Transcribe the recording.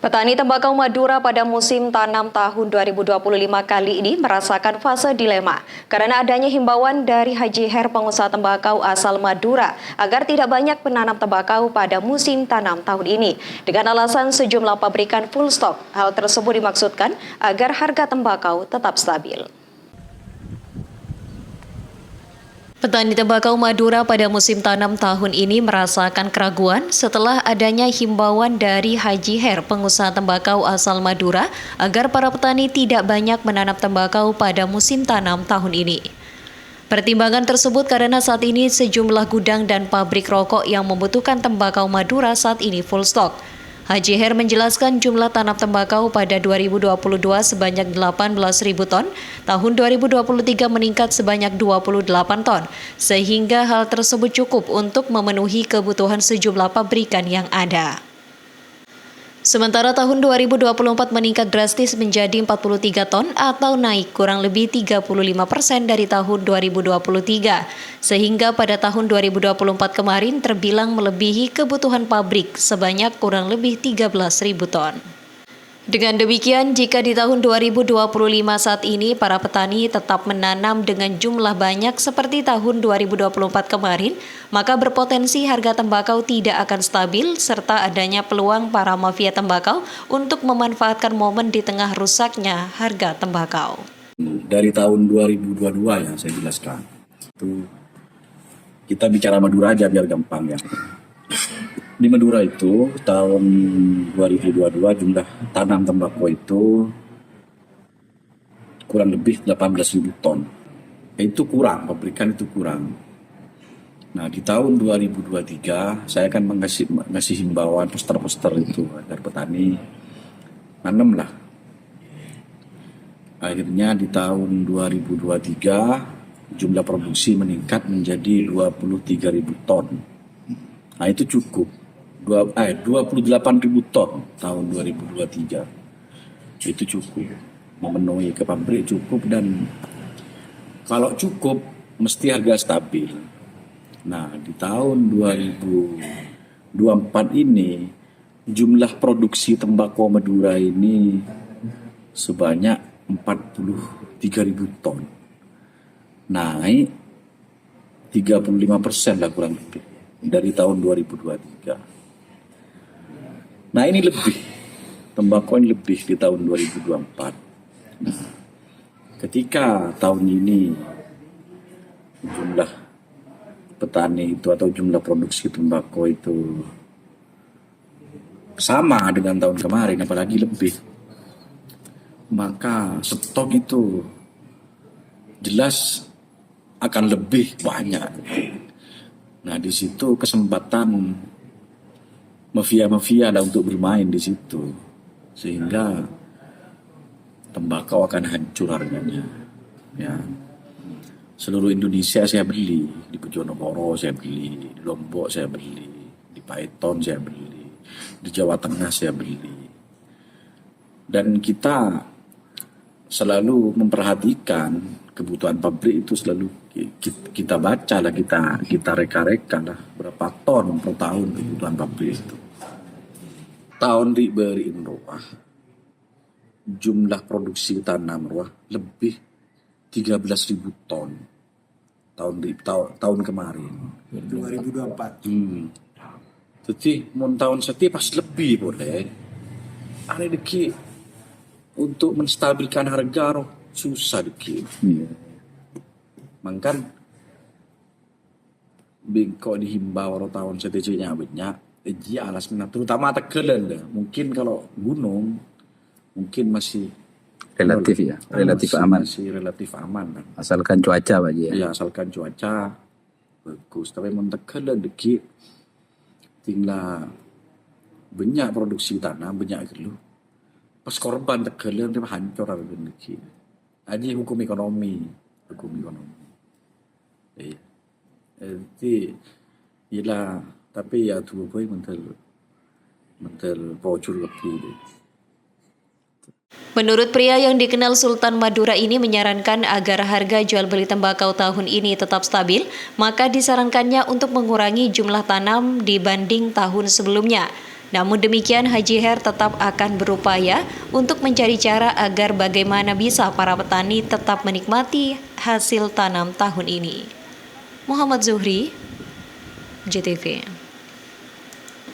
Petani tembakau Madura pada musim tanam tahun 2025 kali ini merasakan fase dilema karena adanya himbauan dari Haji Her pengusaha tembakau asal Madura agar tidak banyak penanam tembakau pada musim tanam tahun ini. Dengan alasan sejumlah pabrikan full stop, hal tersebut dimaksudkan agar harga tembakau tetap stabil. Petani tembakau Madura pada musim tanam tahun ini merasakan keraguan setelah adanya himbauan dari Haji Her, pengusaha tembakau asal Madura, agar para petani tidak banyak menanam tembakau pada musim tanam tahun ini. Pertimbangan tersebut karena saat ini sejumlah gudang dan pabrik rokok yang membutuhkan tembakau Madura saat ini full stock. Haji Her menjelaskan jumlah tanam tembakau pada 2022 sebanyak 18.000 ton, tahun 2023 meningkat sebanyak 28 ton, sehingga hal tersebut cukup untuk memenuhi kebutuhan sejumlah pabrikan yang ada. Sementara tahun 2024 meningkat drastis menjadi 43 ton atau naik kurang lebih 35% dari tahun 2023. Sehingga pada tahun 2024 kemarin terbilang melebihi kebutuhan pabrik sebanyak kurang lebih 13.000 ton. Dengan demikian, jika di tahun 2025 saat ini para petani tetap menanam dengan jumlah banyak seperti tahun 2024 kemarin, maka berpotensi harga tembakau tidak akan stabil serta adanya peluang para mafia tembakau untuk memanfaatkan momen di tengah rusaknya harga tembakau. Dari tahun 2022 ya saya jelaskan. Itu kita bicara Madura aja biar gampang ya. Di Madura itu tahun 2022 jumlah tanam tembakau itu kurang lebih 18.000 ton. Itu kurang, pabrikan itu kurang. Nah di tahun 2023 saya akan ngasih himbauan poster-poster itu agar petani nanam lah. Akhirnya di tahun 2023 jumlah produksi meningkat menjadi 23.000 ton. Nah itu cukup. 28.000 ton tahun 2023 itu cukup memenuhi ke pabrik cukup, dan kalau cukup mesti harga stabil. Nah di tahun 2024 ini jumlah produksi tembakau Madura ini sebanyak 43.000 ton, naik 35% lah kurang lebih dari tahun 2023. Nah ini lebih, tembakau ini lebih di tahun 2024. Nah, ketika tahun ini jumlah petani itu atau jumlah produksi tembakau itu sama dengan tahun kemarin, apalagi lebih, maka stok itu jelas akan lebih banyak. Nah di situ kesempatan mafia-mafia ada untuk bermain di situ, sehingga tembakau akan hancur harganya. Ya, seluruh Indonesia saya beli, di Bojonegoro saya beli, di Lombok saya beli, di Paiton saya beli, di Jawa Tengah saya beli, dan kita selalu memperhatikan kebutuhan pabrik itu, selalu kita baca lah, kita reka-reka lah berapa ton per tahun kebutuhan pabrik itu. Tahun diberi roah jumlah produksi tanam roah lebih 13.000 ton tahun kemarin 2024. Jadi mun tahun setiap pas lebih boleh. Ada deki untuk menstabilkan harga roh susah deki. Mangkan bingko dihimbau tahun seterusnya banyak. Dia alasnya terutama Tegalan dah. Mungkin kalau gunung mungkin masih relatif ya, relatif aman. Masih relatif aman kan. Asalkan cuaca Pak Ji. Ya asalkan cuaca bagus. Tapi mun Tegalan dikit tinggal banyak produksi tanah, banyak gitu. Pas korban Tegalan dia hancur harga dikit. Aja hukum ekonomi. Jadi ialah tapi ya tu boy mental bocor lebih. Menurut pria yang dikenal Sultan Madura ini menyarankan agar harga jual beli tembakau tahun ini tetap stabil, maka disarankannya untuk mengurangi jumlah tanam dibanding tahun sebelumnya. Namun demikian, Haji Her tetap akan berupaya untuk mencari cara agar bagaimana bisa para petani tetap menikmati hasil tanam tahun ini. Muhammad Zuhri, JTV.